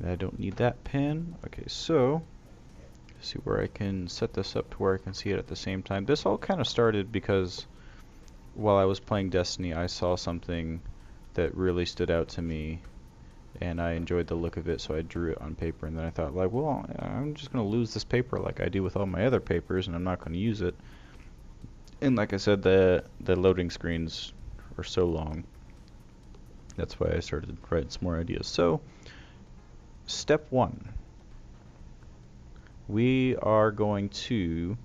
I don't need that pen. Okay, so see where I can set this up to where I can see it at the same time. This all kind of started because while I was playing Destiny, I saw something that really stood out to me, and I enjoyed the look of it, so I drew it on paper. And then I thought, like, well, I'm just going to lose this paper like I do with all my other papers, and I'm not going to use it. And like I said, the loading screens are so long. That's why I started writing some more ideas. So, step one. We are going to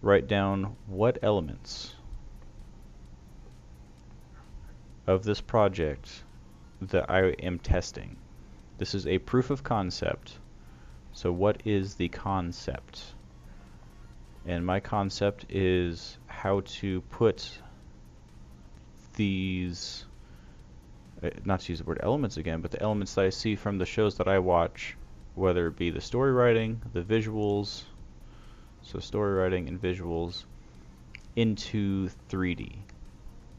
write down what elements of this project that I am testing. This is a proof of concept. So what is the concept? And my concept is how to put these, not to use the word elements again, but the elements that I see from the shows that I watch, whether it be the story writing, the visuals, so story writing and visuals, into 3D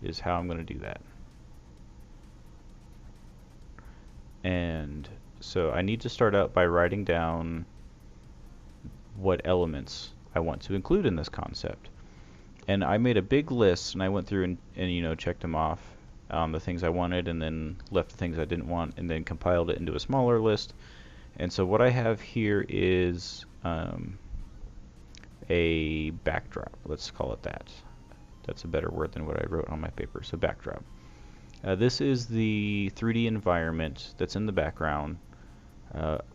is how I'm going to do that. And so I need to start out by writing down what elements I want to include in this concept. And I made a big list, and I went through and you know, checked them off on the things I wanted, and then left the things I didn't want, and then compiled it into a smaller list. And so what I have here is a backdrop. Let's call it that. That's a better word than what I wrote on my paper. So backdrop. This is the 3D environment that's in the background.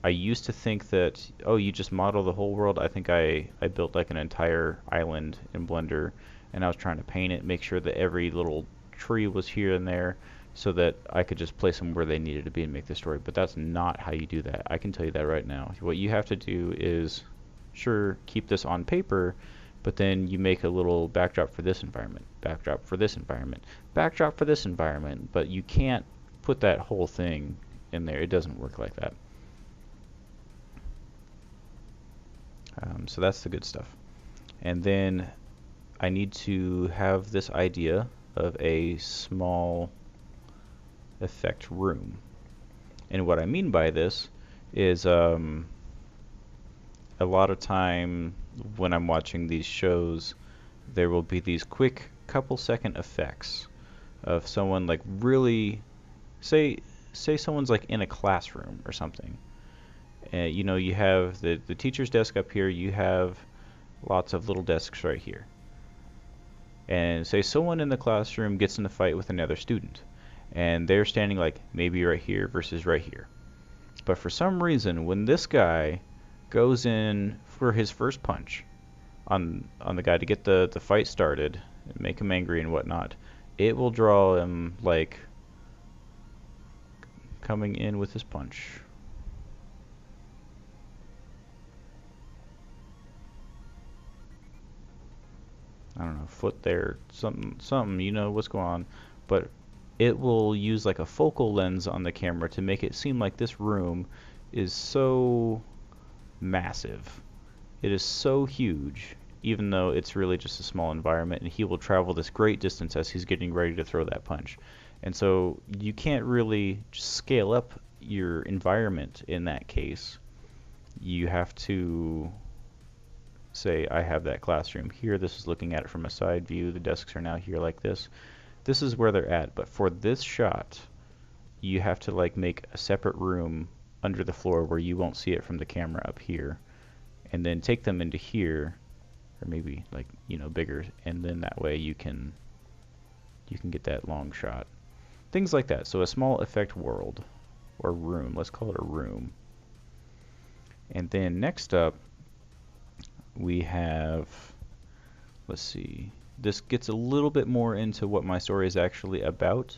I used to think that, oh, you just model the whole world. I think I built like an entire island in Blender, and I was trying to paint it, make sure that every little tree was here and there, so that I could just place them where they needed to be and make the story. But that's not how you do that. I can tell you that right now. What you have to do is, sure, keep this on paper, but then you make a little backdrop for this environment, backdrop for this environment, backdrop for this environment, but you can't put that whole thing in there. It doesn't work like that. So that's the good stuff. And then I need to have this idea of a small effect room. And what I mean by this is a lot of time when I'm watching these shows, there will be these quick couple-second effects of someone like really, say someone's like in a classroom or something. You know, you have the teacher's desk up here, you have lots of little desks right here. And say someone in the classroom gets in a fight with another student, and they're standing like maybe right here versus right here. But for some reason, when this guy goes in for his first punch on the guy to get the fight started, and make him angry and whatnot, it will draw him like coming in with his punch. I don't know, foot there, something, you know what's going on. But it will use like a focal lens on the camera to make it seem like this room is so massive. It is so huge, even though it's really just a small environment, and he will travel this great distance as he's getting ready to throw that punch. And so you can't really just scale up your environment in that case. You have to say, I have that classroom here, this is looking at it from a side view, the desks are now here like this. This is where they're at, but for this shot, you have to like make a separate room under the floor where you won't see it from the camera up here, and then take them into here, or maybe like, you know, bigger, and then that way you can get that long shot. Things like that. So a small effect world, or room, let's call it a room. And then next up, we have, let's see, this gets a little bit more into what my story is actually about,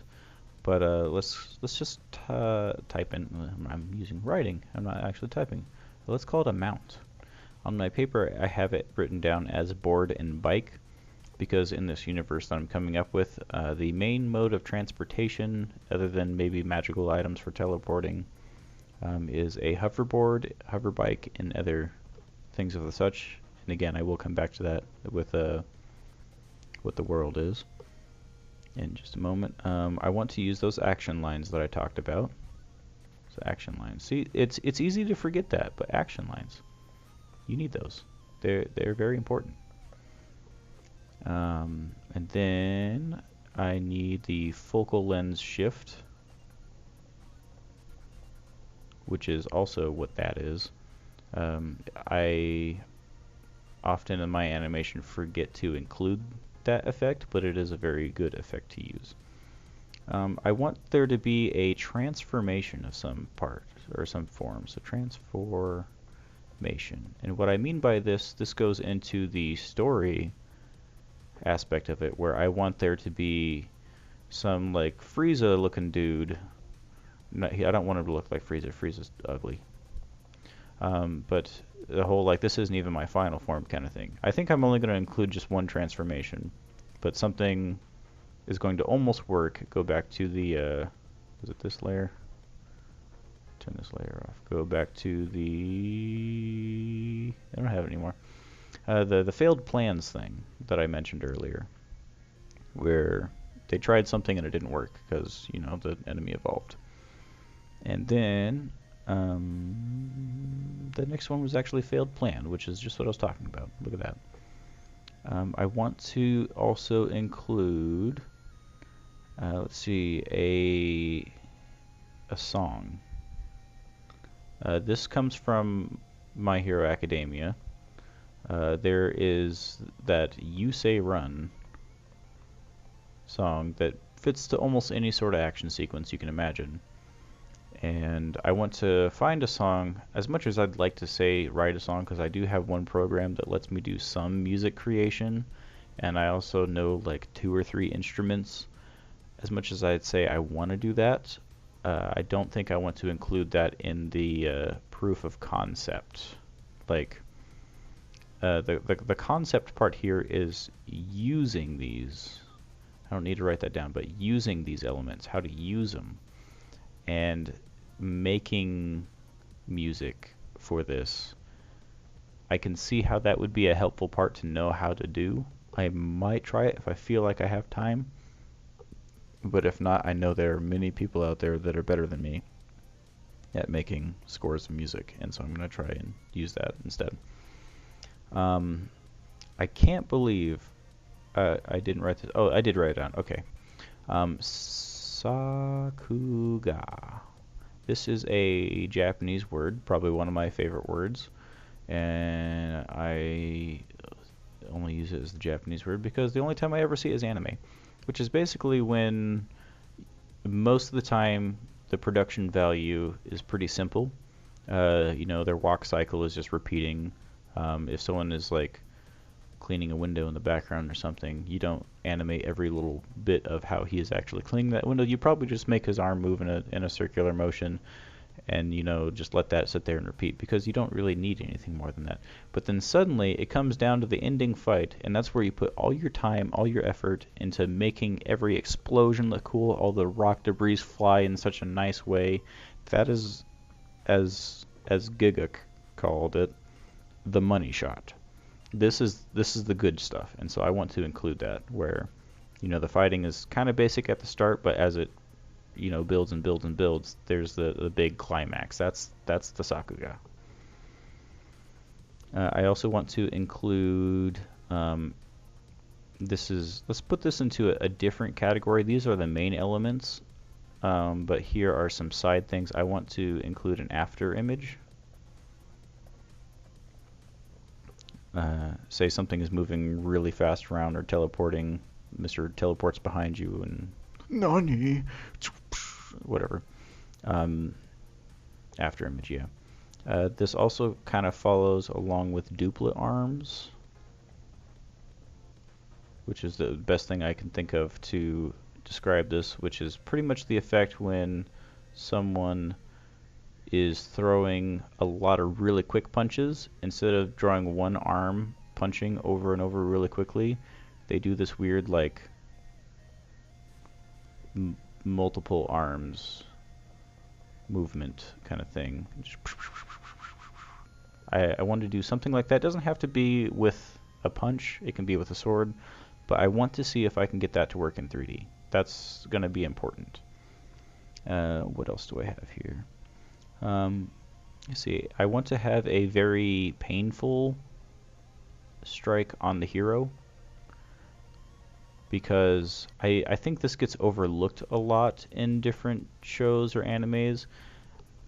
but let's just type in, I'm using writing, I'm not actually typing. Let's call it a mount. On my paper I have it written down as board and bike, because in this universe that I'm coming up with, the main mode of transportation, other than maybe magical items for teleporting, is a hoverboard, hover bike, and other things of the such. And again, I will come back to that with what the world is in just a moment. I want to use those action lines that I talked about. So action lines. See, it's easy to forget that, but action lines, you need those. They're very important. And then I need the focal lens shift, which is also what that is. I often in my animation forget to include that effect, but it is a very good effect to use. I want there to be a transformation of some part or some form. So transformation. And what I mean by this goes into the story aspect of it, where I want there to be some like Frieza looking dude. I don't want him to look like Frieza. Frieza's ugly. But the whole like this isn't even my final form kind of thing. I think I'm only going to include just one transformation, but something is going to almost work. Go back to the is it this layer? Turn this layer off. Go back to the I don't have it anymore. The failed plans thing that I mentioned earlier, where they tried something and it didn't work because you know the enemy evolved. And then the next one was actually failed plan, which is just what I was talking about. Look at that. I want to also include, let's see, a song. This comes from My Hero Academia. There is that "You Say Run" song that fits to almost any sort of action sequence you can imagine. And I want to find a song, as much as I'd like to say write a song, because I do have one program that lets me do some music creation, and I also know like 2 or 3 instruments. As much as I'd say I want to do that, I don't think I want to include that in the proof of concept. Like, the concept part here is using these. I don't need to write that down, but using these elements, how to use them, and making music for this. I can see how that would be a helpful part to know how to do. I might try it if I feel like I have time, but if not, I know there are many people out there that are better than me at making scores of music, and so I'm going to try and use that instead. I can't believe I didn't write this. Oh, I did write it down. Okay. Sakuga. This is a Japanese word, probably one of my favorite words, and I only use it as the Japanese word because the only time I ever see it is anime, which is basically when most of the time the production value is pretty simple. You know, their walk cycle is just repeating. If someone is like cleaning a window in the background or something, you don't animate every little bit of how he is actually cleaning that window. You probably just make his arm move in a circular motion, and you know, just let that sit there and repeat, because you don't really need anything more than that. But then suddenly it comes down to the ending fight, and that's where you put all your time, all your effort into making every explosion look cool, all the rock debris fly in such a nice way. That is, as Giguk called it, the money shot. This is the good stuff, and so I want to include that, where, you know, the fighting is kind of basic at the start, but as it, you know, builds and builds and builds, there's the big climax. That's the Sakuga. I also want to include, let's put this into a different category. These are the main elements, but here are some side things. I want to include an after image. Say something is moving really fast around or teleporting. Mr. Teleports behind you and Nani, whatever. After image, yeah. This also kind of follows along with duplet arms, which is the best thing I can think of to describe this, which is pretty much the effect when someone is throwing a lot of really quick punches. Instead of drawing one arm punching over and over really quickly, they do this weird like multiple arms movement kind of thing. I want to do something like that. It doesn't have to be with a punch, it can be with a sword, but I want to see if I can get that to work in 3D. That's going to be important. What else do I have here? Let's see, I want to have a very painful strike on the hero, because I think this gets overlooked a lot in different shows or animes.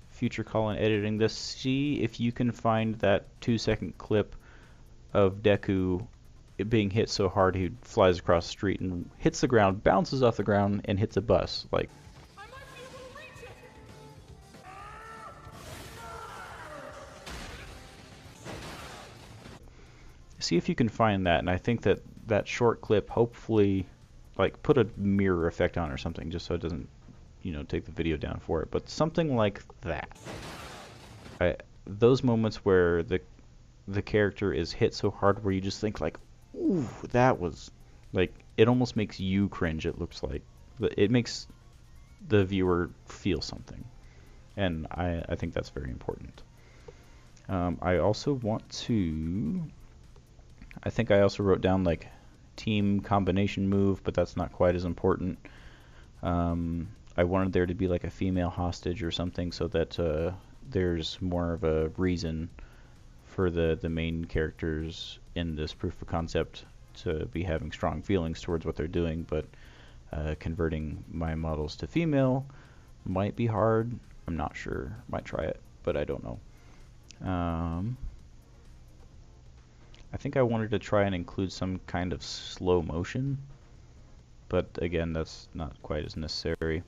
Future Colin editing this, see if you can find that 2-second clip of Deku being hit so hard he flies across the street and hits the ground, bounces off the ground, and hits a bus. Like, see if you can find that, and I think that that short clip, hopefully, like, put a mirror effect on or something, just so it doesn't, you know, take the video down for it. But something like that. Those moments where the character is hit so hard, where you just think like, ooh, that was, like, it almost makes you cringe. It looks like it makes the viewer feel something, and I think that's very important. I also want to. I think I also wrote down like team combination move, but that's not quite as important. I wanted there to be like a female hostage or something, so that there's more of a reason for the main characters in this proof of concept to be having strong feelings towards what they're doing. But converting my models to female might be hard. I'm not sure. Might try it, but I don't know. I think I wanted to try and include some kind of slow motion, but again, that's not quite as necessary.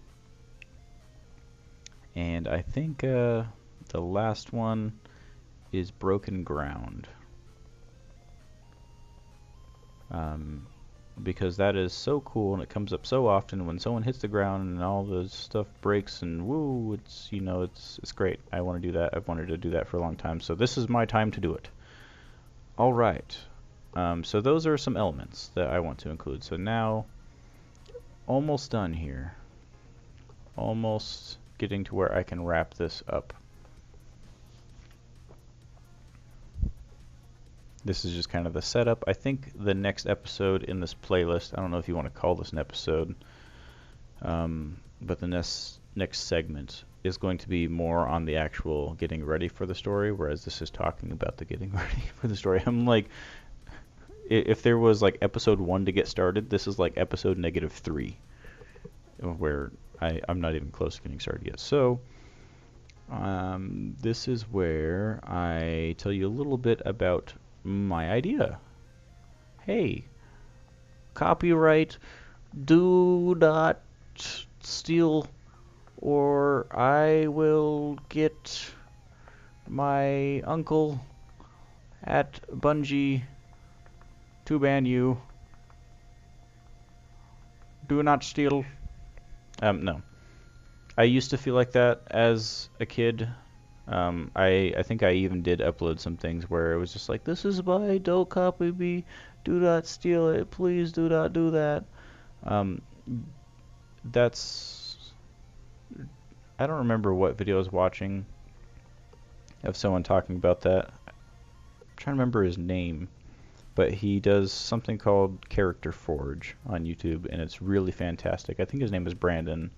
And I think the last one is broken ground, because that is so cool, and it comes up so often when someone hits the ground and all the stuff breaks, and woo, it's, you know, it's great. I want to do that. I've wanted to do that for a long time, so this is my time to do it. All right, so those are some elements that I want to include. So now, almost done here. Almost getting to where I can wrap this up. This is just kind of the setup. I think the next episode in this playlist, I don't know if you want to call this an episode, but the next segment is going to be more on the actual getting ready for the story, whereas this is talking about the getting ready for the story. I'm like, if there was like episode 1 to get started, this is like episode -3, where I'm not even close to getting started yet. So this is where I tell you a little bit about my idea. Hey, copyright, do not steal, or I will get my uncle at Bungie to ban you. Do not steal. No. I used to feel like that as a kid. I think I even did upload some things where it was just like, this is my, don't copy me, do not steal it, please do not do that. I don't remember what video I was watching of someone talking about that. I'm trying to remember his name, but he does something called Character Forge on YouTube, and it's really fantastic. I think his name is Brandon,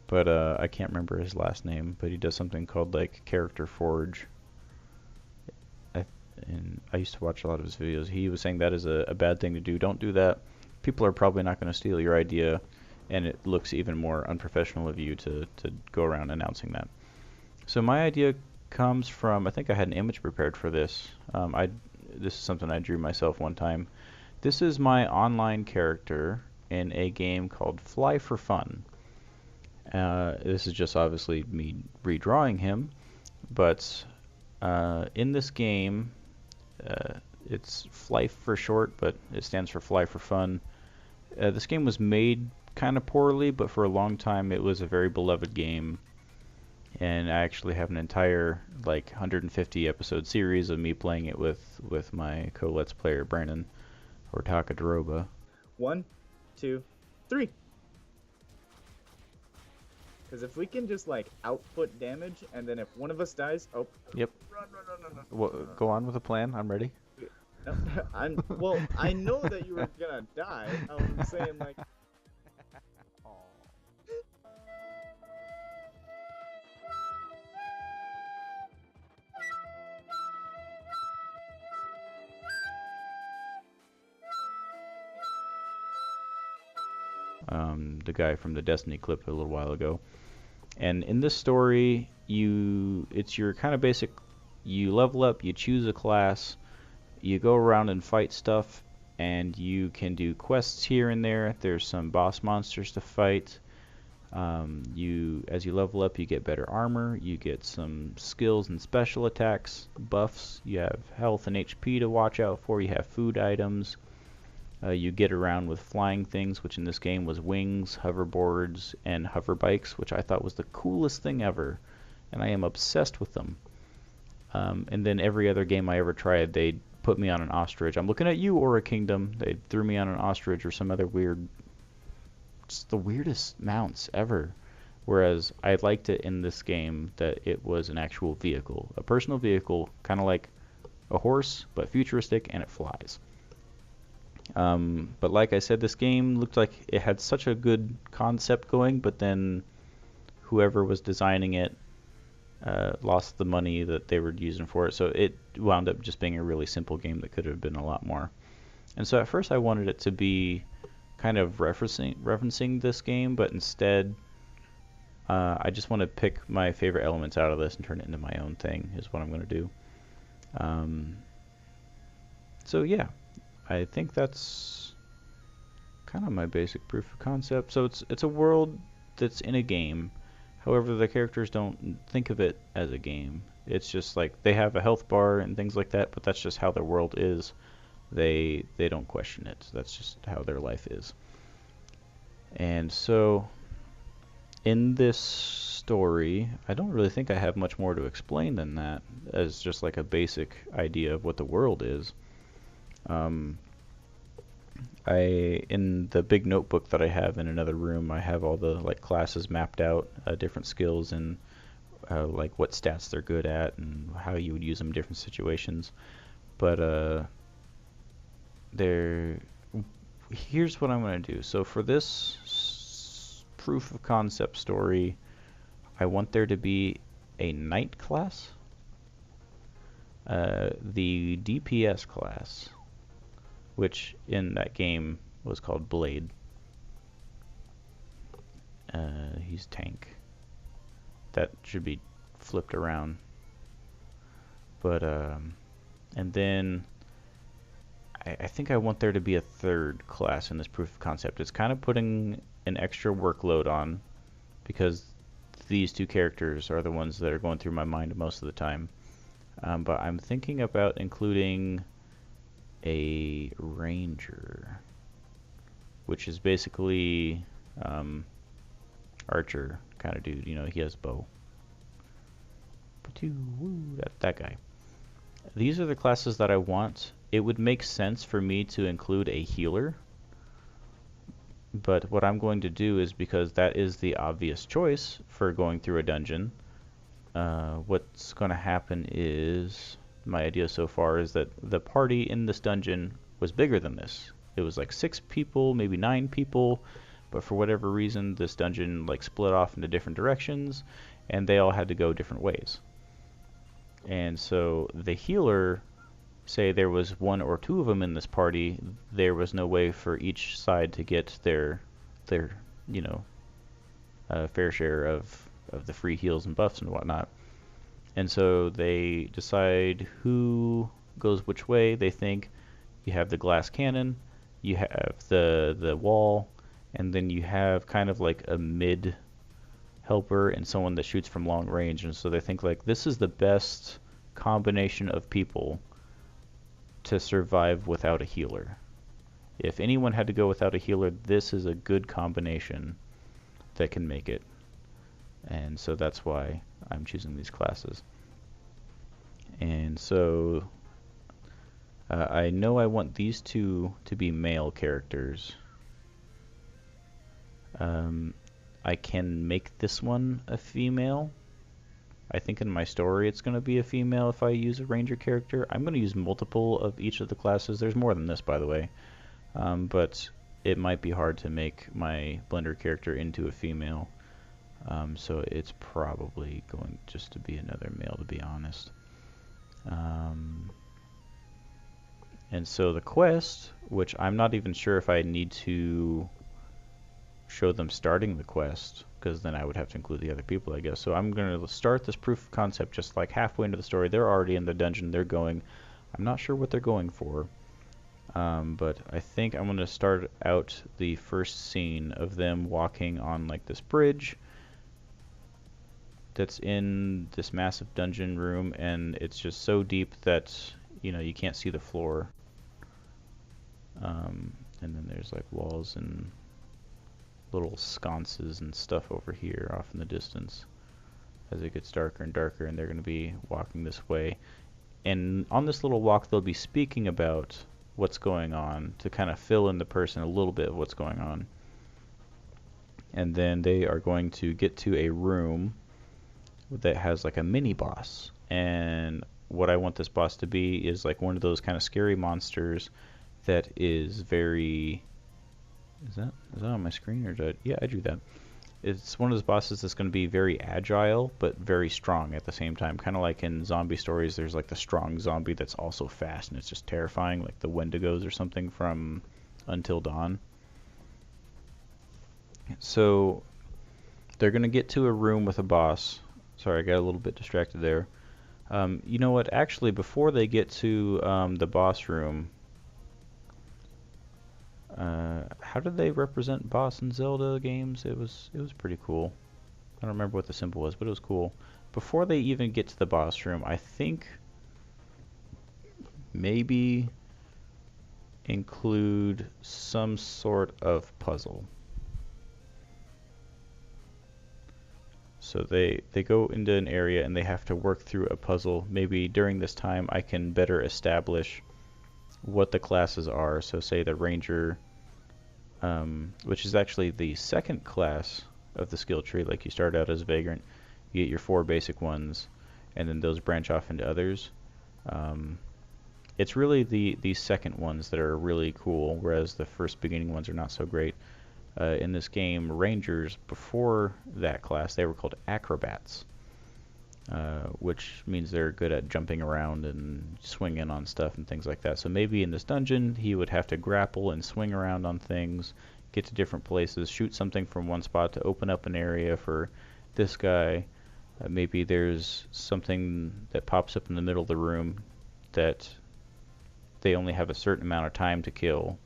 but I can't remember his last name, but he does something called like Character Forge. And I used to watch a lot of his videos. He was saying that is a bad thing to do. Don't do that. People are probably not going to steal your idea, and it looks even more unprofessional of you to go around announcing that. So my idea comes from, I think I had an image prepared for this. This is something I drew myself one time. This is my online character in a game called Fly for Fun. This is just obviously me redrawing him, but in this game, it's Fly for short, but it stands for Fly for Fun. This game was made kind of poorly, but for a long time it was a very beloved game, and I actually have an entire like 150 episode series of me playing it with my co-let's player Brandon or Takadoroba. 1, 2, 3. Because if we can just like output damage, and then if one of us dies, oh. Yep. Run. Well, go on with the plan. I'm ready. No, well, I know that you were gonna die. I'm saying like. the guy from the Destiny clip a little while ago. And in this story, it's your kind of basic. You level up, you choose a class, you go around and fight stuff, and you can do quests here and there. There's some boss monsters to fight. As you level up, you get better armor, you get some skills and special attacks, buffs, you have health and HP to watch out for, you have food items, you get around with flying things, which in this game was wings, hoverboards, and hover bikes, which I thought was the coolest thing ever, and I am obsessed with them. And then every other game I ever tried, they put me on an ostrich. I'm looking at you, Aura Kingdom. They threw me on an ostrich or some other weird, just the weirdest mounts ever. Whereas I liked it in this game that it was an actual vehicle, a personal vehicle, kind of like a horse, but futuristic, and it flies. But like I said, this game looked like it had such a good concept going, but then whoever was designing it lost the money that they were using for it, so it wound up just being a really simple game that could have been a lot more. And so at first I wanted it to be kind of referencing this game, but instead I just want to pick my favorite elements out of this and turn it into my own thing, is what I'm going to do. So yeah, I think that's kind of my basic proof of concept. So it's a world that's in a game. However, the characters don't think of it as a game. It's just like they have a health bar and things like that, but that's just how their world is. They don't question it. That's just how their life is. And so in this story, I don't really think I have much more to explain than that, as just like a basic idea of what the world is. In the big notebook that I have in another room, I have all the like classes mapped out, different skills, and like what stats they're good at and how you would use them in different situations. But here's what I'm going to do. So for this proof of concept story, I want there to be a knight class, the DPS class, which in that game was called Blade. He's tank. That should be flipped around. But and then I think I want there to be a third class in this proof of concept. It's kind of putting an extra workload on, because these two characters are the ones that are going through my mind most of the time. But I'm thinking about including a ranger, which is basically archer kind of dude. You know, he has bow. That guy. These are the classes that I want. It would make sense for me to include a healer, but what I'm going to do is, because that is the obvious choice for going through a dungeon, what's going to happen is, my idea so far is that the party in this dungeon was bigger than this. It was like 6 people, maybe 9 people, but for whatever reason this dungeon like split off into different directions, and they all had to go different ways. And so the healer, say there was 1 or 2 of them in this party, there was no way for each side to get their you know, fair share of the free heals and buffs and whatnot. And so they decide who goes which way. They think you have the glass cannon, you have the wall, and then you have kind of like a mid helper and someone that shoots from long range. And so they think like this is the best combination of people to survive without a healer. If anyone had to go without a healer, this is a good combination that can make it. And so that's why I'm choosing these classes. And so I know I want these two to be male characters. I can make this one a female. I think in my story it's going to be a female if I use a ranger character. I'm going to use multiple of each of the classes. There's more than this, by the way. But it might be hard to make my Blender character into a female. So it's probably going just to be another male, to be honest. And so the quest, which I'm not even sure if I need to show them starting the quest, because then I would have to include the other people, I guess. So I'm going to start this proof of concept just like halfway into the story. They're already in the dungeon. They're going. I'm not sure what they're going for, but I think I'm going to start out the first scene of them walking on like this bridge that's in this massive dungeon room, and it's just so deep that you can't see the floor. And then there's like walls and little sconces and stuff over here off in the distance as it gets darker and darker, and they're going to be walking this way. And on this little walk, they'll be speaking about what's going on to kind of fill in the person a little bit of what's going on. And then they are going to get to a room that has like a mini boss. And what I want this boss to be is like one of those kind of scary monsters that is very... Is that on my screen, or yeah, I drew that. It's one of those bosses that's going to be very agile, but very strong at the same time. Kind of like in zombie stories, there's like the strong zombie that's also fast, and it's just terrifying, like the Wendigos or something from Until Dawn. So they're going to get to a room with a boss. Sorry, I got a little bit distracted there. You know what? Actually, before they get to the boss room, how did they represent boss in Zelda games? It was pretty cool. I don't remember what the symbol was, but it was cool. Before they even get to the boss room, I think maybe include some sort of puzzle. So they go into an area and they have to work through a puzzle. Maybe during this time I can better establish what the classes are. So say the ranger, which is actually the second class of the skill tree. Like you start out as a vagrant, you get your 4 basic ones, and then those branch off into others. It's really the second ones that are really cool, whereas the first beginning ones are not so great. In this game, rangers, before that class, they were called acrobats, which means they're good at jumping around and swinging on stuff and things like that. So maybe in this dungeon, he would have to grapple and swing around on things, get to different places, shoot something from one spot to open up an area for this guy. Maybe there's something that pops up in the middle of the room that they only have a certain amount of time to kill,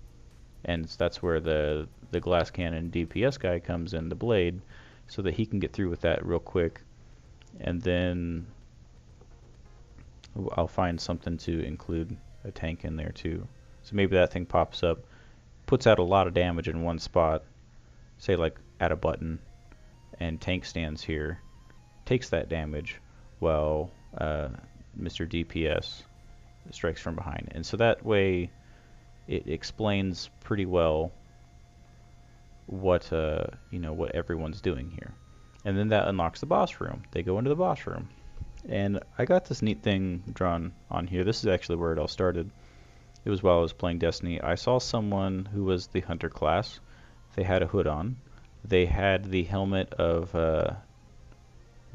and that's where the glass cannon DPS guy comes in, the blade, so that he can get through with that real quick. And then I'll find something to include a tank in there too. So maybe that thing pops up, puts out a lot of damage in one spot, say like at a button, and tank stands here, takes that damage, while Mr. DPS strikes from behind. And so that way it explains pretty well what what everyone's doing here. And then that unlocks the boss room. They go into the boss room. And I got this neat thing drawn on here. This is actually where it all started. It was while I was playing Destiny. I saw someone who was the hunter class. They had a hood on. They had the helmet of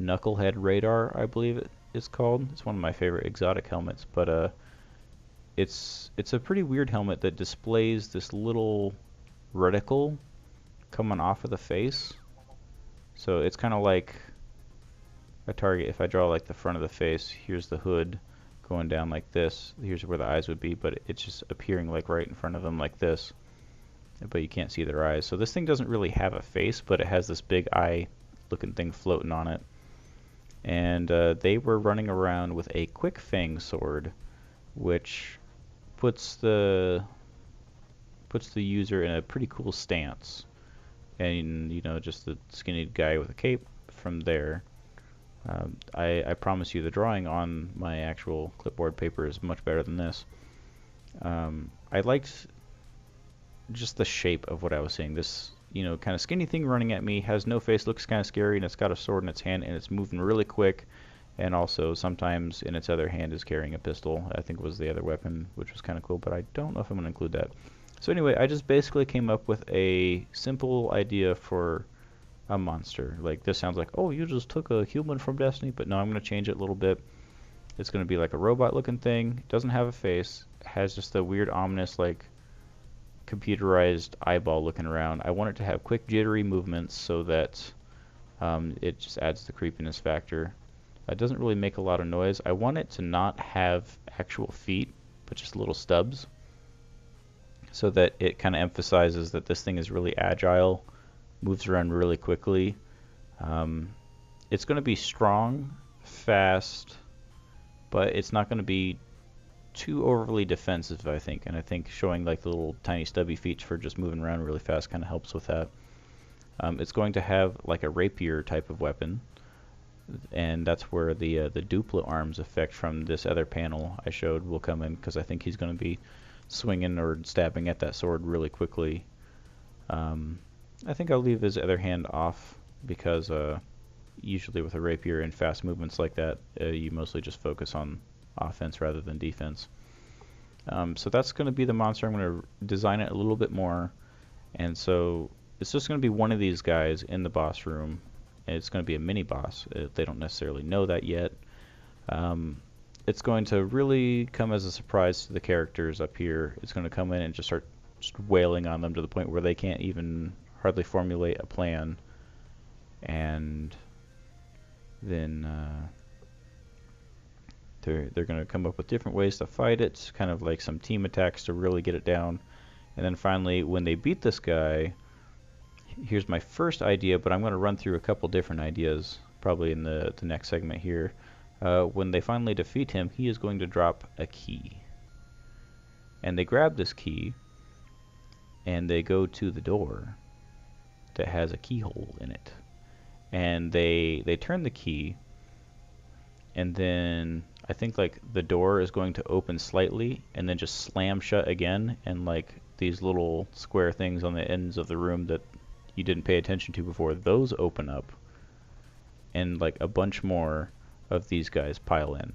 Knucklehead Radar, I believe it is called. It's one of my favorite exotic helmets, but it's a pretty weird helmet that displays this little reticle coming off of the face. So it's kind of like a target. If I draw like the front of the face, here's the hood going down like this. Here's where the eyes would be, but it's just appearing like right in front of them like this. But you can't see their eyes. So this thing doesn't really have a face, but it has this big eye looking thing floating on it. And they were running around with a quick fang sword, which puts the user in a pretty cool stance. And just the skinny guy with a cape from there. I promise you the drawing on my actual clipboard paper is much better than this. I liked just the shape of what I was seeing. This kind of skinny thing running at me, has no face, looks kind of scary, and it's got a sword in its hand, and it's moving really quick, and also sometimes in its other hand is carrying a pistol. I think it was the other weapon, which was kind of cool, but I don't know if I'm going to include that. So anyway, I just basically came up with a simple idea for a monster. Like, this sounds like, oh, you just took a human from Destiny, but no, I'm going to change it a little bit. It's going to be like a robot looking thing. It doesn't have a face. It has just a weird ominous like computerized eyeball looking around. I want it to have quick jittery movements so that it just adds the creepiness factor. It doesn't really make a lot of noise. I want it to not have actual feet, but just little stubs, so that it kind of emphasizes that this thing is really agile, moves around really quickly. It's going to be strong, fast, but it's not going to be too overly defensive, I think. And I think showing like the little tiny stubby feet for just moving around really fast kind of helps with that. It's going to have like a rapier type of weapon, and that's where the duplet arms effect from this other panel I showed will come in, because I think he's going to be swinging or stabbing at that sword really quickly. I think I'll leave his other hand off because usually with a rapier and fast movements like that, you mostly just focus on offense rather than defense. So that's going to be the monster. I'm going to design it a little bit more, and so it's just going to be one of these guys in the boss room. And it's going to be a mini boss. They don't necessarily know that yet. It's going to really come as a surprise to the characters up here. It's going to come in and just start wailing on them to the point where they can't even hardly formulate a plan. And then they're going to come up with different ways to fight it, kind of like some team attacks to really get it down. And then finally, when they beat this guy, here's my first idea, but I'm going to run through a couple different ideas probably in the next segment here. When they finally defeat him, he is going to drop a key. And they grab this key, and they go to the door that has a keyhole in it. And they turn the key, and then I think like the door is going to open slightly and then just slam shut again, and like these little square things on the ends of the room that you didn't pay attention to before, those open up, and like a bunch more of these guys pile in.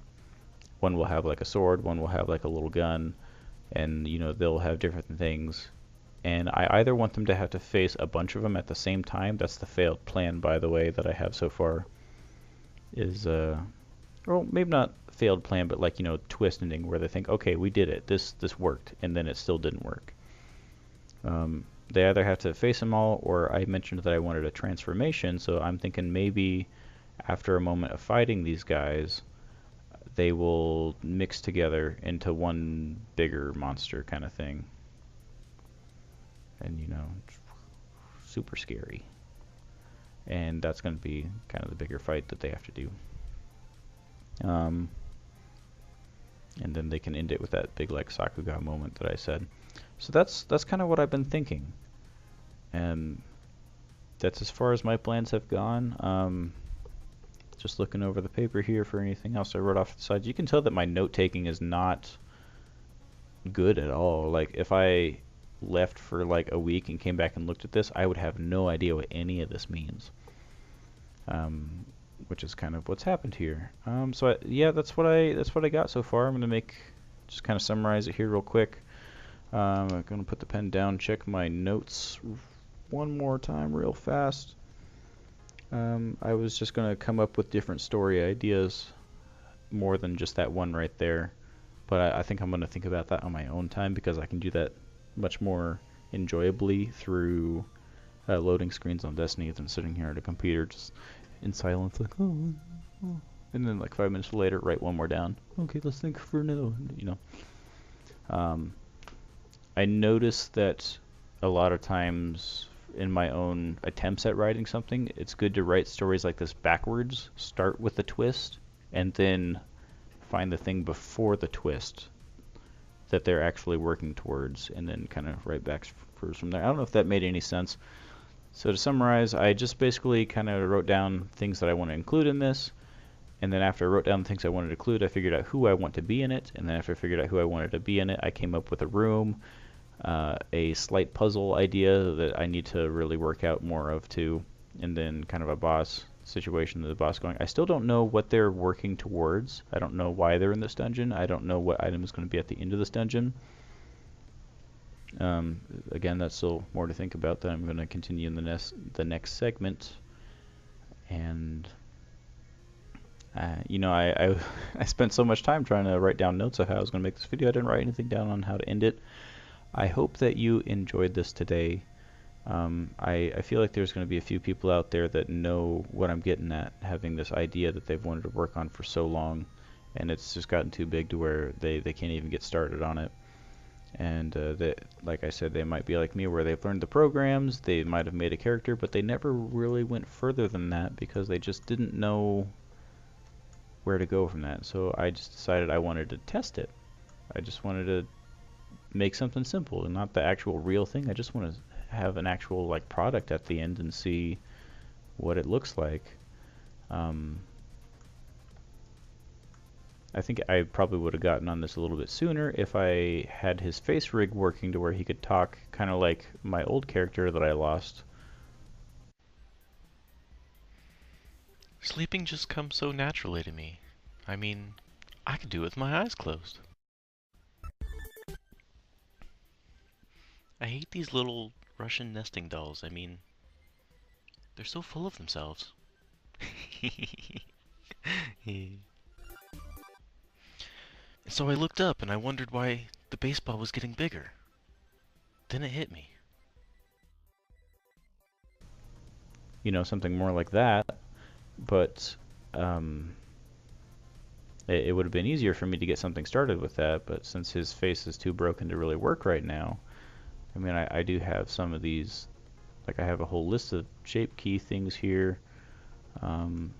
One will have like a sword, one will have like a little gun, and you know they'll have different things. And I either want them to have to face a bunch of them at the same time. That's the failed plan, by the way, that I have so far. Is well, maybe not failed plan, but like, you know, twist ending where they think, okay, we did it, this worked, and then it still didn't work. They either have to face them all, or I mentioned that I wanted a transformation, so I'm thinking maybe after a moment of fighting these guys, they will mix together into one bigger monster kind of thing. And, you know, super scary. And that's going to be kind of the bigger fight that they have to do. And then they can end it with that big, like, Sakuga moment that I said. So that's kind of what I've been thinking. And that's as far as my plans have gone. Just looking over the paper here for anything else I wrote off to the side. You can tell that my note-taking is not good at all. Like, if I left for like a week and came back and looked at this, I would have no idea what any of this means. Which is kind of what's happened here. So yeah, that's what I got so far. I'm gonna just kind of summarize it here real quick. I'm gonna put the pen down, check my notes one more time real fast. I was just gonna come up with different story ideas, more than just that one right there. But I think I'm gonna think about that on my own time, because I can do that much more enjoyably through loading screens on Destiny than sitting here at a computer just in silence, like, oh, and then like 5 minutes later write one more down. Okay, let's think for another one, you know. I noticed that a lot of times in my own attempts at writing something, it's good to write stories like this backwards. Start with the twist and then find the thing before the twist that they're actually working towards, and then kind of write back from there. I don't know if that made any sense. So to summarize, I just basically kind of wrote down things that I want to include in this, and then after I wrote down the things I wanted to include, I figured out who I want to be in it, and then after I figured out who I wanted to be in it, I came up with a room, a slight puzzle idea that I need to really work out more of too, and then kind of a boss situation, the boss going. I still don't know what they're working towards. I don't know why they're in this dungeon. I don't know what item is going to be at the end of this dungeon. Again, that's still more to think about. That I'm going to continue in the next segment. And you know, I spent so much time trying to write down notes of how I was going to make this video. I didn't write anything down on how to end it. I hope that you enjoyed this today. I feel like there's going to be a few people out there that know what I'm getting at, having this idea that they've wanted to work on for so long, and it's just gotten too big to where they can't even get started on it. And that, like I said, they might be like me, where they've learned the programs, they might have made a character, but they never really went further than that because they just didn't know where to go from that. So I just decided I wanted to test it. I just wanted to make something simple and not the actual real thing. I just want to have an actual like product at the end and see what it looks like. Um, I think I probably would have gotten on this a little bit sooner if I had his face rig working to where he could talk kind of like my old character that I lost. Sleeping just comes so naturally to me. I mean, I could do it with my eyes closed. I hate these little Russian nesting dolls. I mean, they're so full of themselves. So I looked up and I wondered why the baseball was getting bigger. Then it hit me. You know, something more like that. But um, it would have been easier for me to get something started with that. But since his face is too broken to really work right now, I mean, I do have some of these. Like I have a whole list of shape key things here. Um,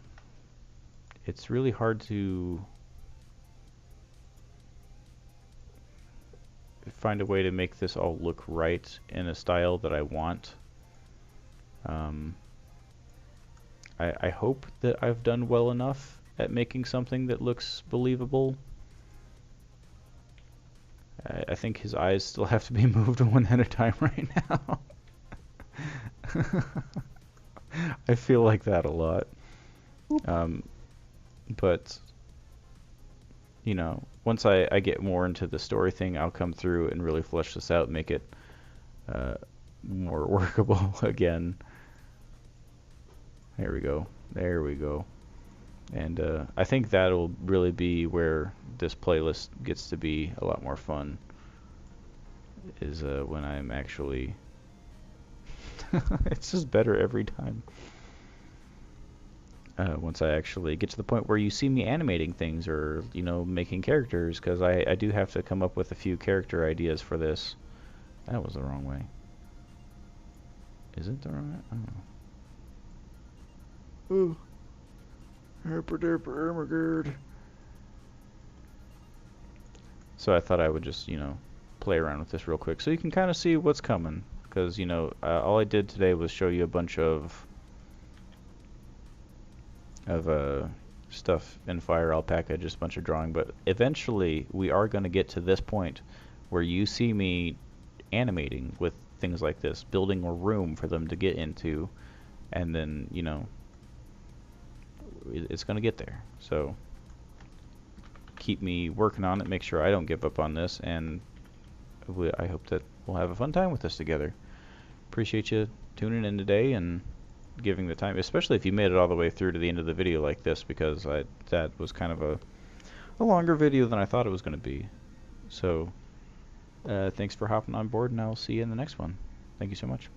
it's really hard to find a way to make this all look right in a style that I want. Um, I hope that I've done well enough at making something that looks believable. I think his eyes still have to be moved one at a time right now. I feel like that a lot. Um, but, you know, once I get more into the story thing, I'll come through and really flesh this out and make it uh, more workable again. There we go. There we go. And I think that'll really be where this playlist gets to be a lot more fun, is when I'm actually... It's just better every time. Once I actually get to the point where you see me animating things or, you know, making characters, because I do have to come up with a few character ideas for this. That was the wrong way. Is it the wrong way? I don't know. Ooh. Herper So I thought I would just, you know, play around with this real quick so you can kind of see what's coming. Because, you know, all I did today was show you a bunch of stuff in Fire Alpaca, just a bunch of drawing. But eventually we are going to get to this point where you see me animating with things like this, building a room for them to get into, and then, you know, it's going to get there. So keep me working on it, make sure I don't give up on this, and I hope that we'll have a fun time with this together. Appreciate you tuning in today and giving the time, especially if you made it all the way through to the end of the video like this, because that was kind of a longer video than I thought it was going to be. So thanks for hopping on board, and I'll see you in the next one. Thank you so much.